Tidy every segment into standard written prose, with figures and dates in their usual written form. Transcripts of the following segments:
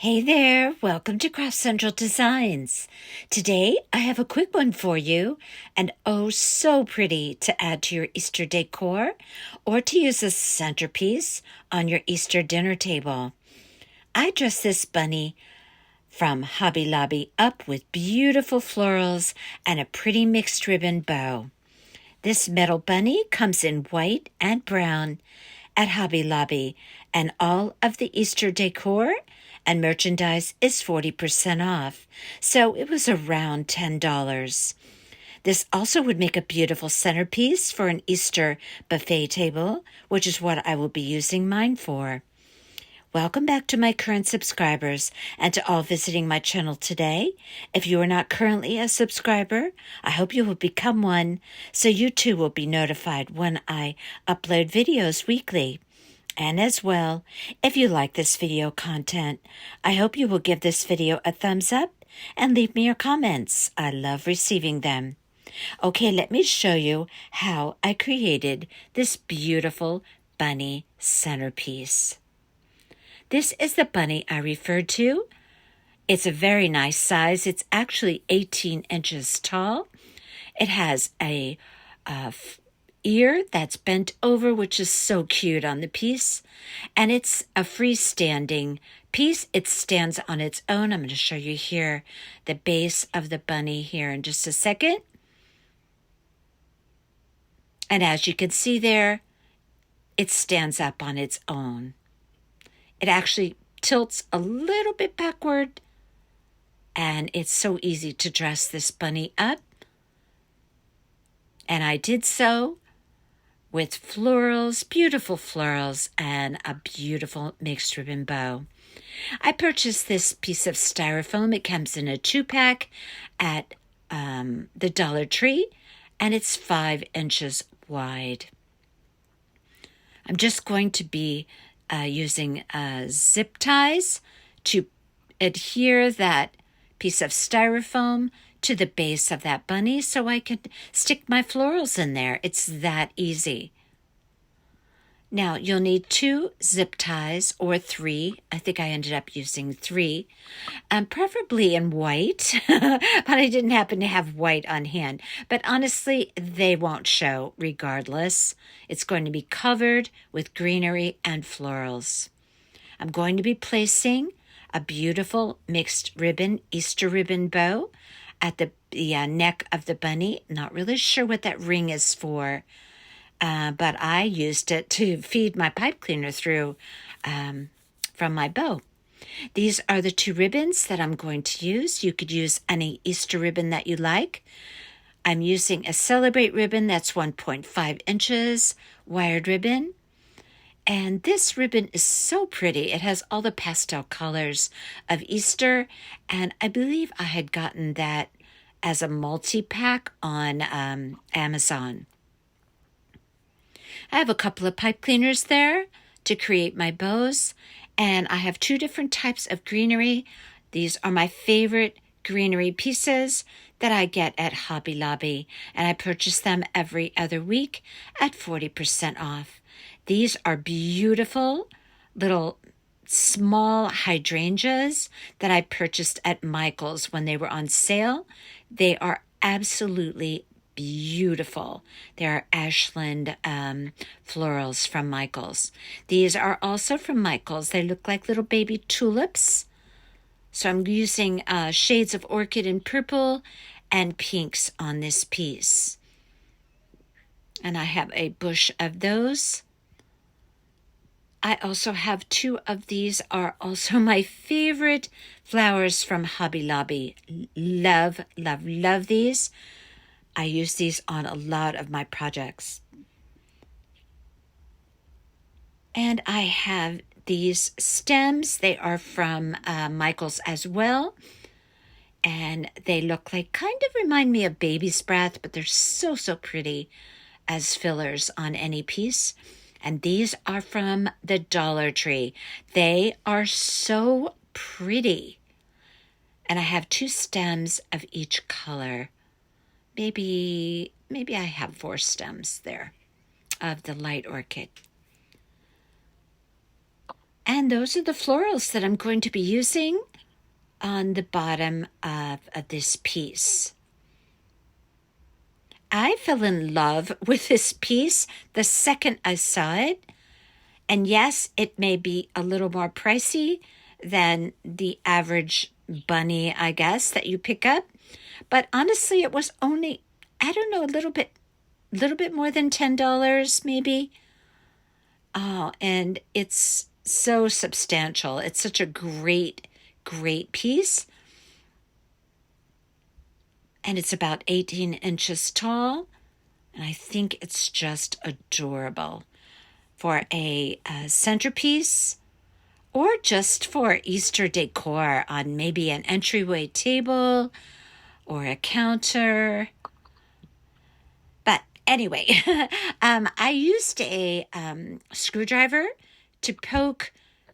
Hey there, welcome to Craft Central Designs. Today I have a quick one for you, and oh so pretty to add to your Easter decor or to use as a centerpiece on your Easter dinner table. I dressed this bunny from Hobby Lobby up with beautiful florals and a pretty mixed ribbon bow. This metal bunny comes in white and brown at Hobby Lobby, and all of the Easter decor and merchandise is 40% off, so it was around $10. This also would make a beautiful centerpiece for an Easter buffet table, which is what I will be using mine for. Welcome back to my current subscribers and to all visiting my channel today. If you are not currently a subscriber, I hope you will become one so you too will be notified when I upload videos weekly. And as well, if you like this video content, I hope you will give this video a thumbs up and leave me your comments. I love receiving them. Okay, let me show you how I created this beautiful bunny centerpiece. This is the bunny I referred to. It's a very nice size. It's actually 18 inches tall. It has a ear that's bent over, which is so cute on the piece. And it's a freestanding piece. It stands on its own. I'm going to show you here the base of the bunny here in just a second. And as you can see there, it stands up on its own. It actually tilts a little bit backward, and it's so easy to dress this bunny up. And I did so with florals, beautiful florals, and a beautiful mixed ribbon bow. I purchased this piece of styrofoam. It comes in a 2-pack at the Dollar Tree, and it's 5 inches wide. I'm just going to be using zip ties to adhere that piece of styrofoam to the base of that bunny so I can stick my florals in there. It's that easy. Now, you'll need 2 zip ties or 3. I think I ended up using 3, preferably in white, but I didn't happen to have white on hand. But honestly, they won't show regardless. It's going to be covered with greenery and florals. I'm going to be placing a beautiful mixed ribbon, Easter ribbon bow at the neck of the bunny. Not really sure what that ring is for. But I used it to feed my pipe cleaner through from my bow. These are the 2 ribbons that I'm going to use. You could use any Easter ribbon that you like. I'm using a Celebrate ribbon that's 1.5 inches, wired ribbon. And this ribbon is so pretty. It has all the pastel colors of Easter, and I believe I had gotten that as a multi-pack on Amazon. I have a couple of pipe cleaners there to create my bows, and I have 2 different types of greenery. These are my favorite greenery pieces that I get at Hobby Lobby, and I purchase them every other week at 40% off. These are beautiful little small hydrangeas that I purchased at Michael's when they were on sale. They are absolutely beautiful. They are Ashland florals from Michael's. These are also from Michael's. They look like little baby tulips. So I'm using shades of orchid and purple and pinks on this piece. And I have a bush of those. I also have 2 of these are also my favorite flowers from Hobby Lobby. Love, love, love these. I use these on a lot of my projects. And I have these stems. They are from Michael's as well. And they look like, kind of remind me of baby's breath, but they're so, so pretty as fillers on any piece. And these are from the Dollar Tree. They are so pretty. And I have 2 stems of each color. Maybe I have 4 stems there of the light orchid. And And those are the florals that I'm going to be using on the bottom of this piece. I fell in love with this piece the second I saw it. And yes, it may be a little more pricey than the average bunny, I guess, that you pick up. But honestly, it was only, I don't know, a little bit more than $10 maybe. Oh, and it's so substantial. It's such a great piece. And it's about 18 inches tall. And I think it's just adorable for a centerpiece or just for Easter decor on maybe an entryway table or a counter. But anyway, I used a screwdriver to poke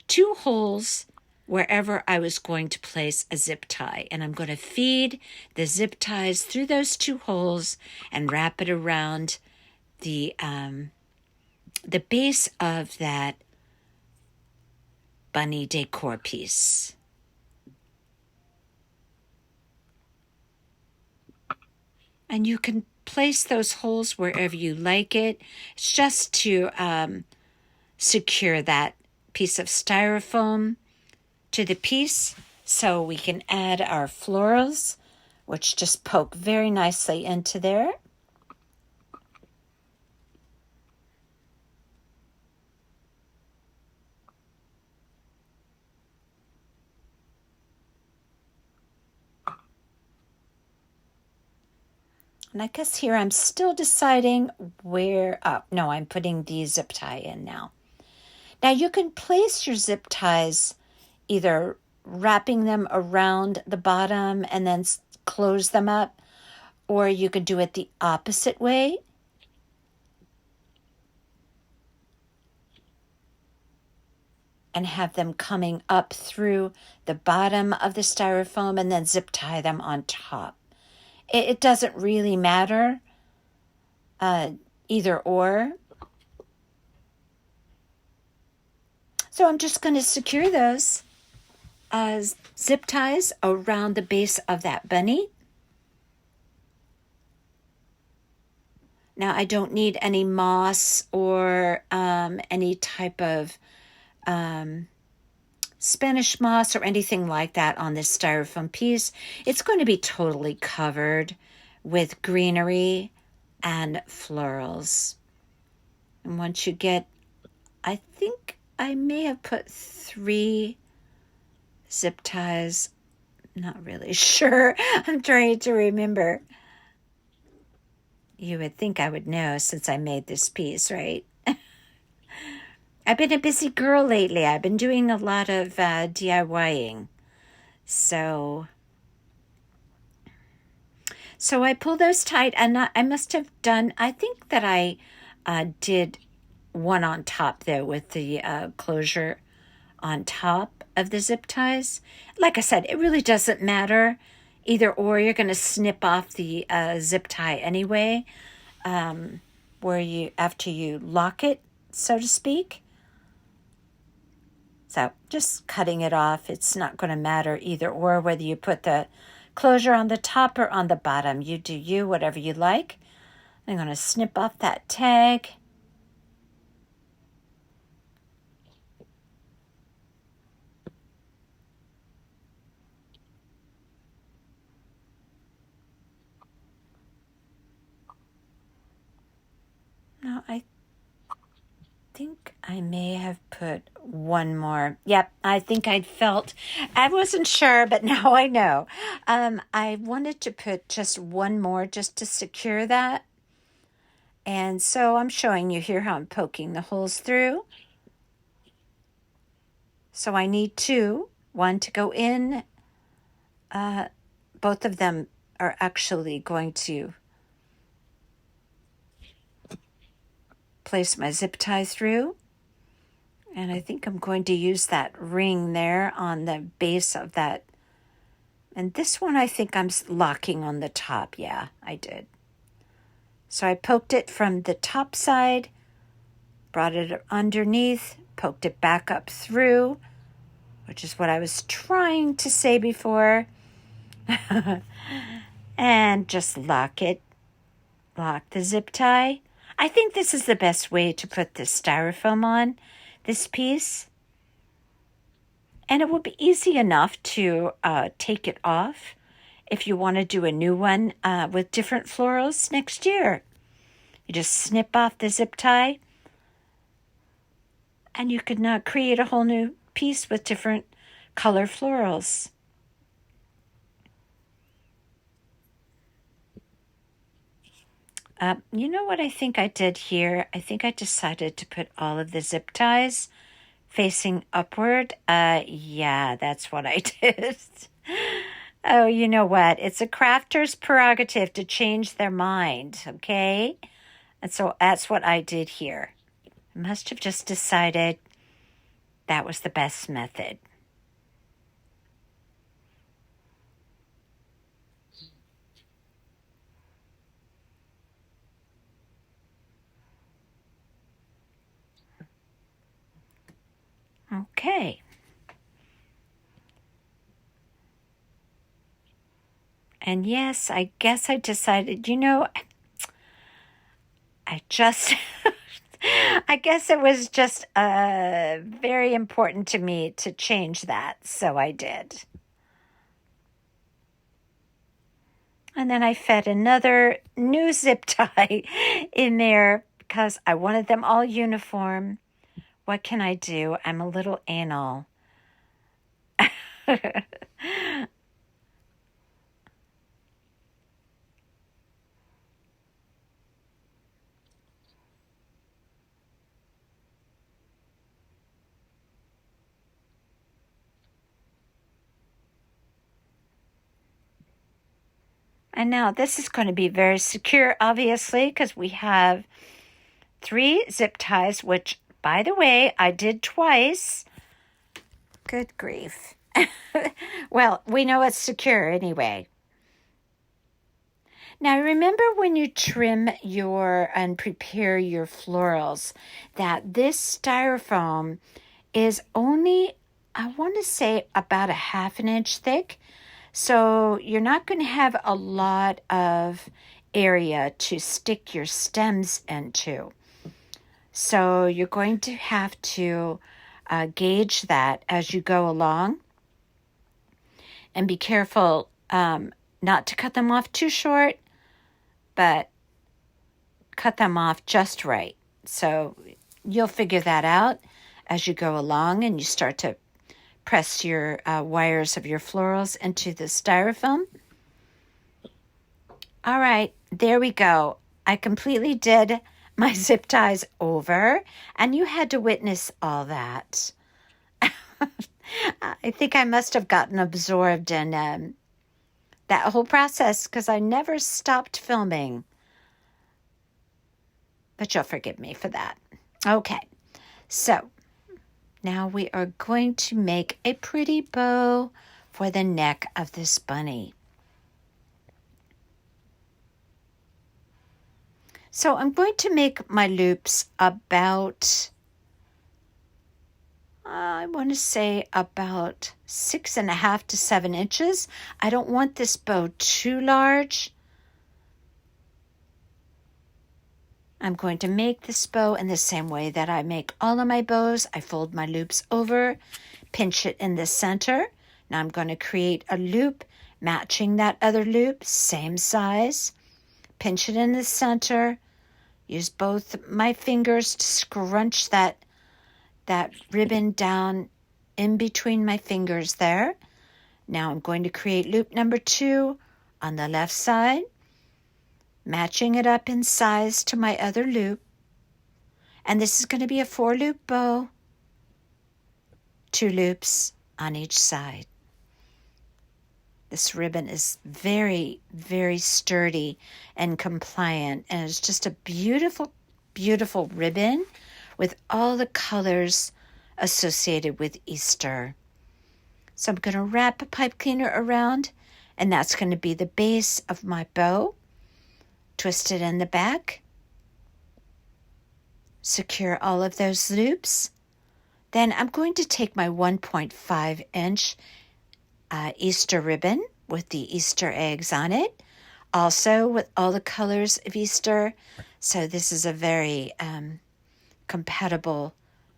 2 holes wherever I was going to place a zip tie. And I'm going to feed the zip ties through those 2 holes and wrap it around the base of that bunny decor piece. And you can place those holes wherever you like it. It's just to secure that piece of styrofoam to the piece so we can add our florals, which just poke very nicely into there. And I guess here I'm still deciding where, no, I'm putting the zip tie in now. Now you can place your zip ties either wrapping them around the bottom and then close them up, or you could do it the opposite way. And have them coming up through the bottom of the styrofoam and then zip tie them on top. It doesn't really matter, either or. So I'm just going to secure those zip ties around the base of that bunny. Now I don't need any moss or any type of Spanish moss or anything like that on this styrofoam piece. It's going to be totally covered with greenery and florals. And once you get, I think I may have put 3 zip ties. Not really sure. I'm trying to remember. You would think I would know since I made this piece, right? I've been a busy girl lately. I've been doing a lot of DIYing. So I pull those tight, and I must have done, I think that I did one on top, though, with the closure on top of the zip ties. Like I said, it really doesn't matter. Either or, you're going to snip off the zip tie anyway, after you lock it, so to speak. So just cutting it off, it's not going to matter either or whether you put the closure on the top or on the bottom. You do you, whatever you like. I'm going to snip off that tag. Now I think I may have put one more. Yep, I think I wasn't sure, but now I know. I wanted to put just one more just to secure that. And so I'm showing you here how I'm poking the holes through. So I need 2, one to go in. Both of them are actually going to place my zip tie through. And I think I'm going to use that ring there on the base of that. And this one I think I'm locking on the top. Yeah, I did. So I poked it from the top side, brought it underneath, poked it back up through, which is what I was trying to say before. And just lock the zip tie. I think this is the best way to put this styrofoam on this piece. And it will be easy enough to take it off if you want to do a new one with different florals next year. You just snip off the zip tie and you can create a whole new piece with different color florals. You know what I think I did here? I think I decided to put all of the zip ties facing upward. Yeah, that's what I did. Oh, you know what? It's a crafter's prerogative to change their mind, okay? And so that's what I did here. I must have just decided that was the best method. Okay. And yes, I guess I decided, I just, I guess it was just very important to me to change that, so I did. And then I fed another new zip tie in there because I wanted them all uniform. What can I do? I'm a little anal. And now this is going to be very secure, obviously, because we have 3 zip ties, which, by the way, I did twice. Good grief. Well, we know it's secure anyway. Now, remember when you trim and prepare your florals, that this styrofoam is only, I want to say, about a ½ inch thick. So you're not going to have a lot of area to stick your stems into. So you're going to have to gauge that as you go along. And be careful not to cut them off too short, but cut them off just right. So you'll figure that out as you go along and you start to press your wires of your florals into the styrofoam. All right, there we go. I completely did my zip ties over, and you had to witness all that. I think I must have gotten absorbed in that whole process because I never stopped filming. But you'll forgive me for that. Okay, so now we are going to make a pretty bow for the neck of this bunny. So I'm going to make my loops about, I want to say about 6.5 to 7 inches. I don't want this bow too large. I'm going to make this bow in the same way that I make all of my bows. I fold my loops over, pinch it in the center. Now I'm going to create a loop matching that other loop, same size. Pinch it in the center. Use both my fingers to scrunch that ribbon down in between my fingers there. Now I'm going to create loop number 2 on the left side, matching it up in size to my other loop. And this is going to be a 4-loop bow, 2 loops on each side. This ribbon is very, very sturdy and compliant, and it's just a beautiful, beautiful ribbon with all the colors associated with Easter. So I'm going to wrap a pipe cleaner around, and that's going to be the base of my bow. Twist it in the back. Secure all of those loops. Then I'm going to take my 1.5-inch Easter ribbon with the Easter eggs on it, also with all the colors of Easter. So this is a very compatible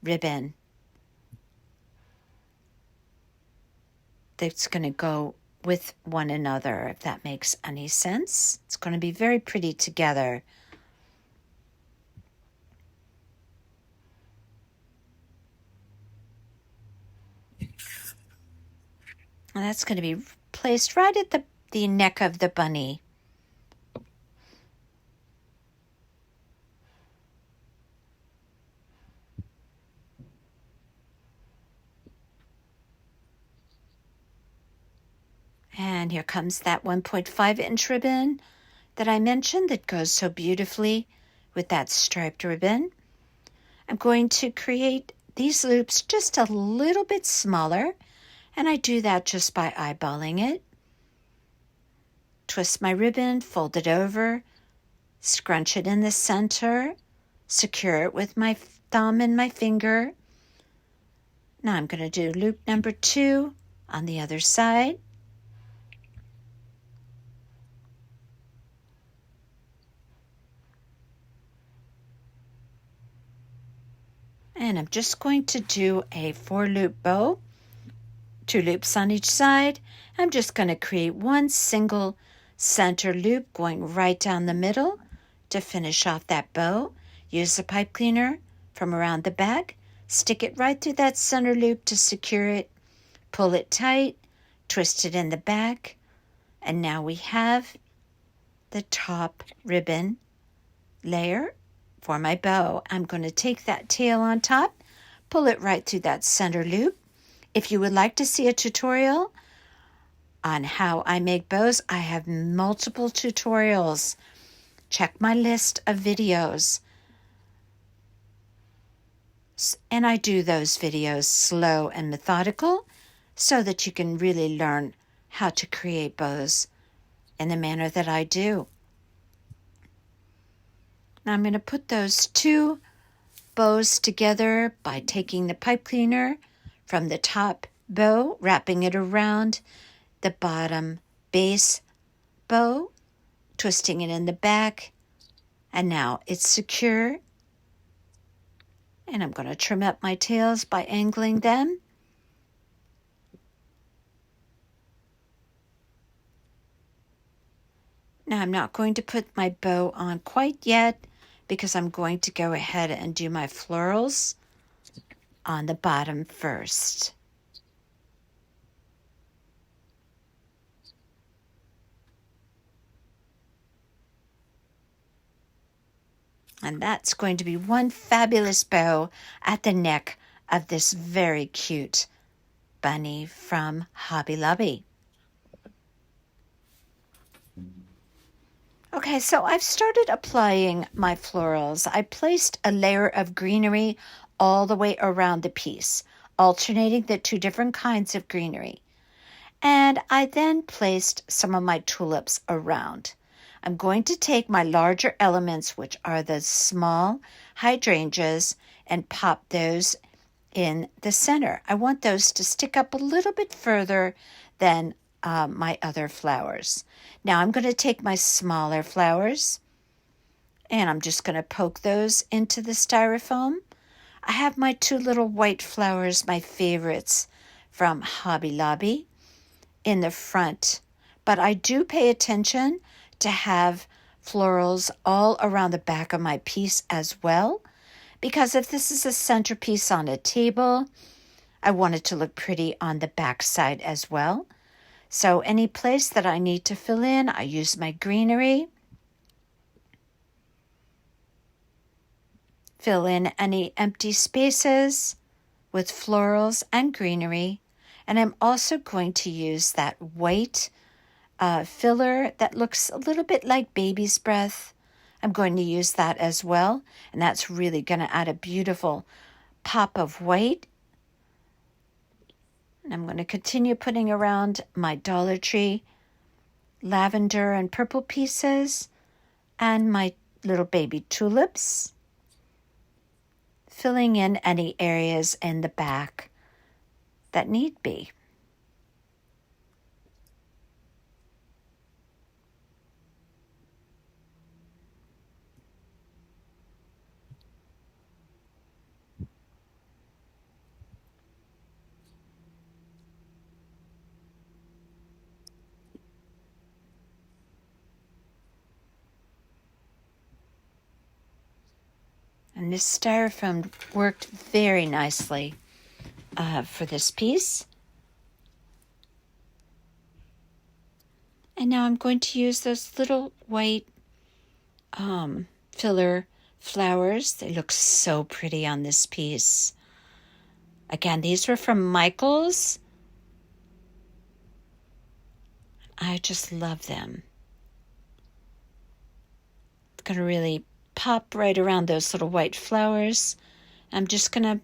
ribbon that's going to go with one another, if that makes any sense. It's going to be very pretty together. And that's going to be placed right at the neck of the bunny. And here comes that 1.5-inch ribbon that I mentioned that goes so beautifully with that striped ribbon. I'm going to create these loops just a little bit smaller, and I do that just by eyeballing it. Twist my ribbon, fold it over, scrunch it in the center, secure it with my thumb and my finger. Now I'm going to do loop number 2 on the other side. And I'm just going to do a 4-loop bow, 2 loops on each side. I'm just going to create one single center loop going right down the middle to finish off that bow. Use the pipe cleaner from around the back, stick it right through that center loop to secure it, pull it tight, twist it in the back, and now we have the top ribbon layer for my bow. I'm going to take that tail on top, pull it right through that center loop. If you would like to see a tutorial on how I make bows, I have multiple tutorials. Check my list of videos. And I do those videos slow and methodical so that you can really learn how to create bows in the manner that I do. Now I'm going to put those 2 bows together by taking the pipe cleaner from the top bow, wrapping it around the bottom base bow, twisting it in the back, and now it's secure. And I'm going to trim up my tails by angling them. Now I'm not going to put my bow on quite yet because I'm going to go ahead and do my florals on the bottom first. And that's going to be one fabulous bow at the neck of this very cute bunny from Hobby Lobby. Okay, so I've started applying my florals. I placed a layer of greenery all the way around the piece, alternating the 2 different kinds of greenery. And I then placed some of my tulips around. I'm going to take my larger elements, which are the small hydrangeas, and pop those in the center. I want those to stick up a little bit further than my other flowers. Now I'm going to take my smaller flowers and I'm just going to poke those into the styrofoam. I have my 2 little white flowers, my favorites from Hobby Lobby, in the front, but I do pay attention to have florals all around the back of my piece as well, because if this is a centerpiece on a table, I want it to look pretty on the back side as well. So any place that I need to fill in, I use my greenery. Fill in any empty spaces with florals and greenery. And I'm also going to use that white filler that looks a little bit like baby's breath. I'm going to use that as well. And that's really going to add a beautiful pop of white. And I'm going to continue putting around my Dollar Tree lavender and purple pieces and my little baby tulips. filling in any areas in the back that need be. And this styrofoam worked very nicely for this piece. And now I'm going to use those little white filler flowers. They look so pretty on this piece. Again, these were from Michael's. I just love them. It's going to really pop right around those little white flowers. I'm just going to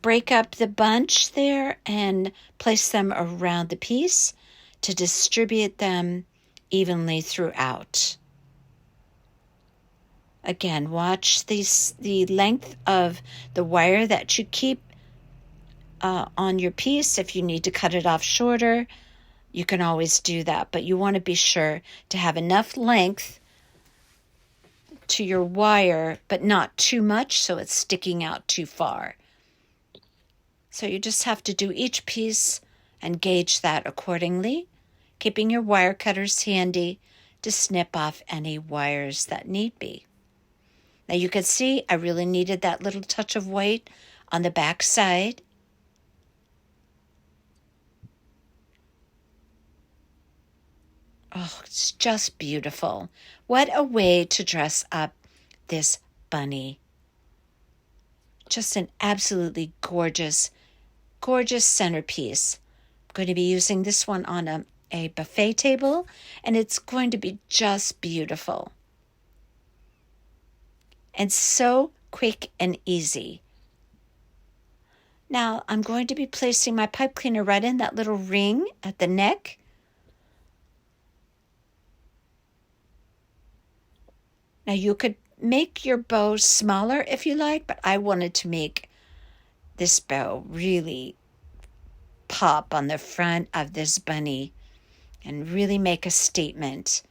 break up the bunch there and place them around the piece to distribute them evenly throughout. Again, watch the length of the wire that you keep on your piece. If you need to cut it off shorter, you can always do that, but you want to be sure to have enough length to your wire, but not too much so it's sticking out too far. So you just have to do each piece and gauge that accordingly, keeping your wire cutters handy to snip off any wires that need be. Now you can see I really needed that little touch of white on the back side. Oh, it's just beautiful. What a way to dress up this bunny. Just an absolutely gorgeous, gorgeous centerpiece. I'm going to be using this one on a buffet table, and it's going to be just beautiful. And so quick and easy. Now, I'm going to be placing my pipe cleaner right in that little ring at the neck. Now, you could make your bow smaller if you like, but I wanted to make this bow really pop on the front of this bunny and really make a statement.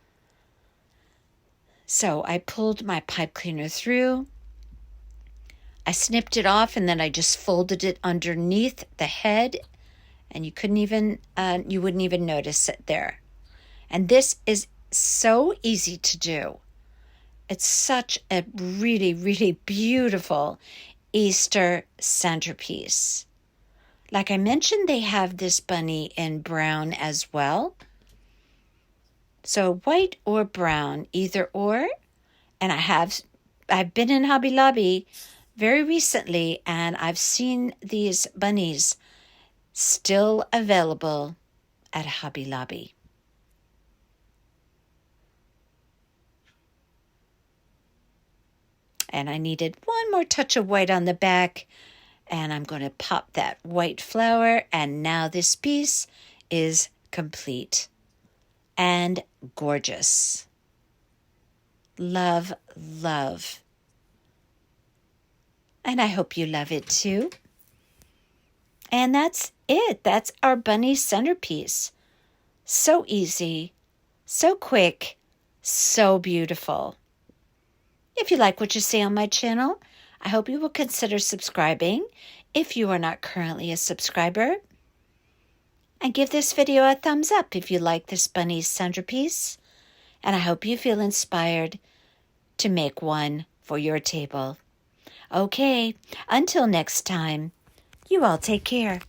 So I pulled my pipe cleaner through. I snipped it off and then I just folded it underneath the head, and you wouldn't even notice it there. And this is so easy to do. It's such a really, really beautiful Easter centerpiece. Like I mentioned, they have this bunny in brown as well. So white or brown, either or. And I've been in Hobby Lobby very recently, and I've seen these bunnies still available at Hobby Lobby. And I needed one more touch of white on the back, and I'm going to pop that white flower, and now this piece is complete and gorgeous. Love, love. And I hope you love it too. And that's it. That's our bunny centerpiece. So easy, so quick, so beautiful. If you like what you see on my channel, I hope you will consider subscribing if you are not currently a subscriber. And give this video a thumbs up if you like this bunny centerpiece. And I hope you feel inspired to make one for your table. Okay, until next time, you all take care.